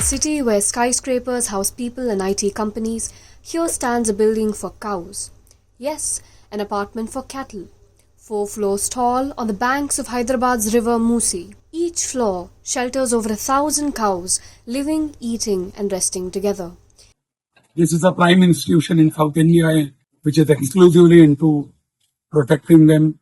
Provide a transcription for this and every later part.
city where skyscrapers house people and IT companies, here stands a building for cows. Yes, an apartment for cattle. 4 floors tall on the banks of Hyderabad's River Musi. Each floor shelters over 1,000 cows living, eating and resting together. This is a prime institution in South India which is exclusively into protecting them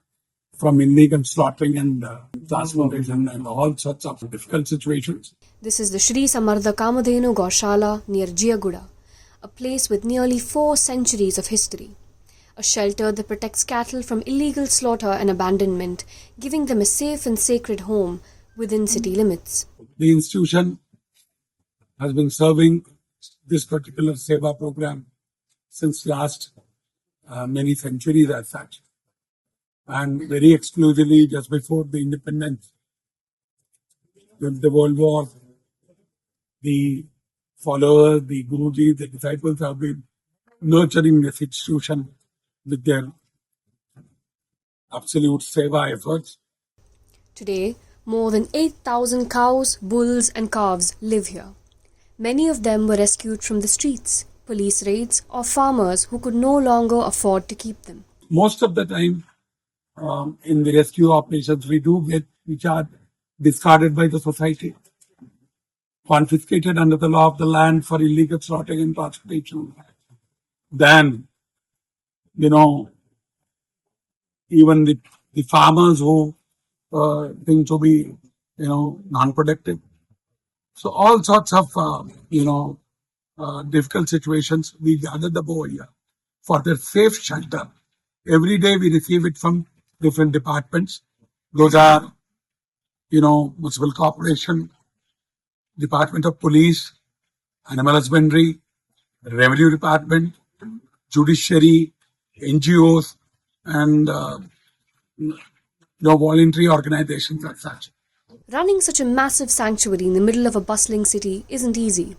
from illegal slaughtering and transportation and all sorts of difficult situations. This is the Sri Samardha Kamadhenu Goshala near Jiaguda, a place with nearly 4 centuries of history. A shelter that protects cattle from illegal slaughter and abandonment, giving them a safe and sacred home within city limits. The institution has been serving this particular Seva program since last many centuries as such. And very exclusively just before the independence, with the World War, the followers, the Guruji, the disciples have been nurturing this institution with their absolute Seva efforts. Today, more than 8,000 cows, bulls and calves live here. Many of them were rescued from the streets, police raids or farmers who could no longer afford to keep them. Most of the time, in the rescue operations, we do get which are discarded by the society, confiscated under the law of the land for illegal slaughtering and transportation. Then, even the farmers who think to be, non-productive. So all sorts of, difficult situations, we gather the boy here for their safe shelter. Every day we receive it from different departments. Those are, Municipal Corporation, Department of Police, Animal Husbandry, Revenue Department, Judiciary, NGOs, and voluntary organizations as such. Running such a massive sanctuary in the middle of a bustling city isn't easy.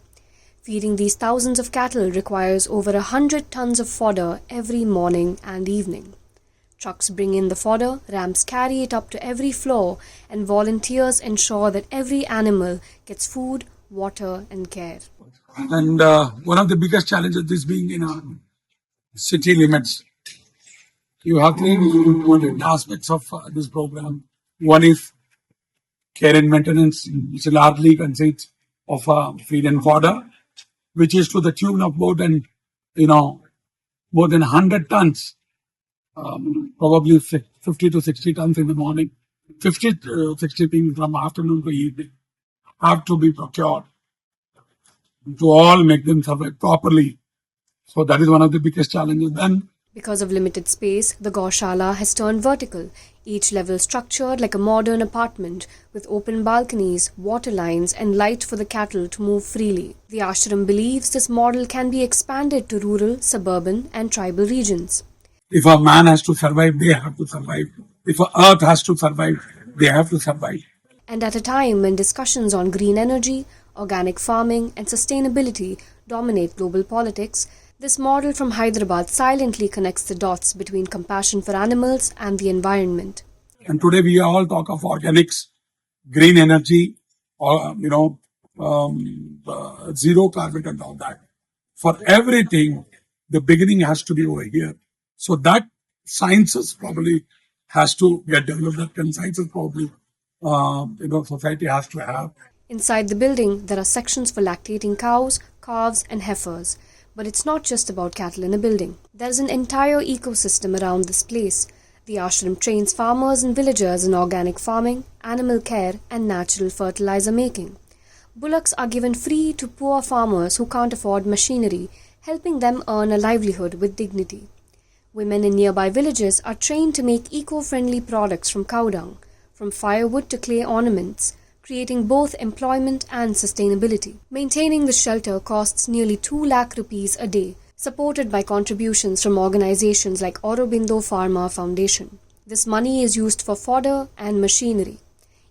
Feeding these thousands of cattle requires over 100 tons of fodder every morning and evening. Trucks bring in the fodder, ramps carry it up to every floor, and volunteers ensure that every animal gets food, water and care. And one of the biggest challenges is being in our city limits. You have 3 important aspects of this program. One is care and maintenance, which largely consists of feed and fodder, which is to the tune of more than 100 tons, probably 50 to 60 tons in the morning, 50 to 60 things from afternoon to evening have to be procured to all make them survive properly. So that is one of the biggest challenges. Then, because of limited space, the Goshala has turned vertical, each level structured like a modern apartment with open balconies, water lines and light for the cattle to move freely. The ashram believes this model can be expanded to rural, suburban and tribal regions. If a man has to survive, they have to survive. If a earth has to survive, they have to survive. And at a time when discussions on green energy, organic farming and sustainability dominate global politics, this model from Hyderabad silently connects the dots between compassion for animals and the environment. And today we all talk of organics, green energy, or zero carbon and all that. For everything, the beginning has to be over here. So that sciences probably has to get developed, and sciences probably society has to have. Inside the building, there are sections for lactating cows, calves and heifers. But it's not just about cattle in a building. There's an entire ecosystem around this place. The ashram trains farmers and villagers in organic farming, animal care and natural fertilizer making. Bullocks are given free to poor farmers who can't afford machinery, helping them earn a livelihood with dignity. Women in nearby villages are trained to make eco-friendly products from cow dung, from firewood to clay ornaments, creating both employment and sustainability. Maintaining the shelter costs nearly 2 lakh rupees a day, supported by contributions from organizations like Aurobindo Pharma Foundation. This money is used for fodder and machinery.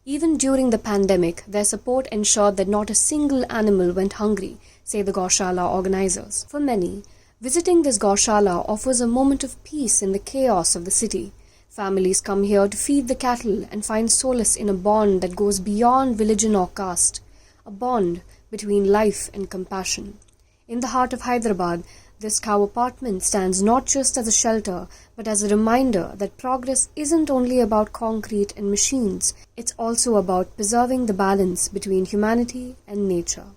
Even during the pandemic, their support ensured that not a single animal went hungry, say the Goshala organizers. For many, visiting this Goshala offers a moment of peace in the chaos of the city. Families come here to feed the cattle and find solace in a bond that goes beyond religion or caste, a bond between life and compassion. In the heart of Hyderabad, this cow apartment stands not just as a shelter, but as a reminder that progress isn't only about concrete and machines, it's also about preserving the balance between humanity and nature.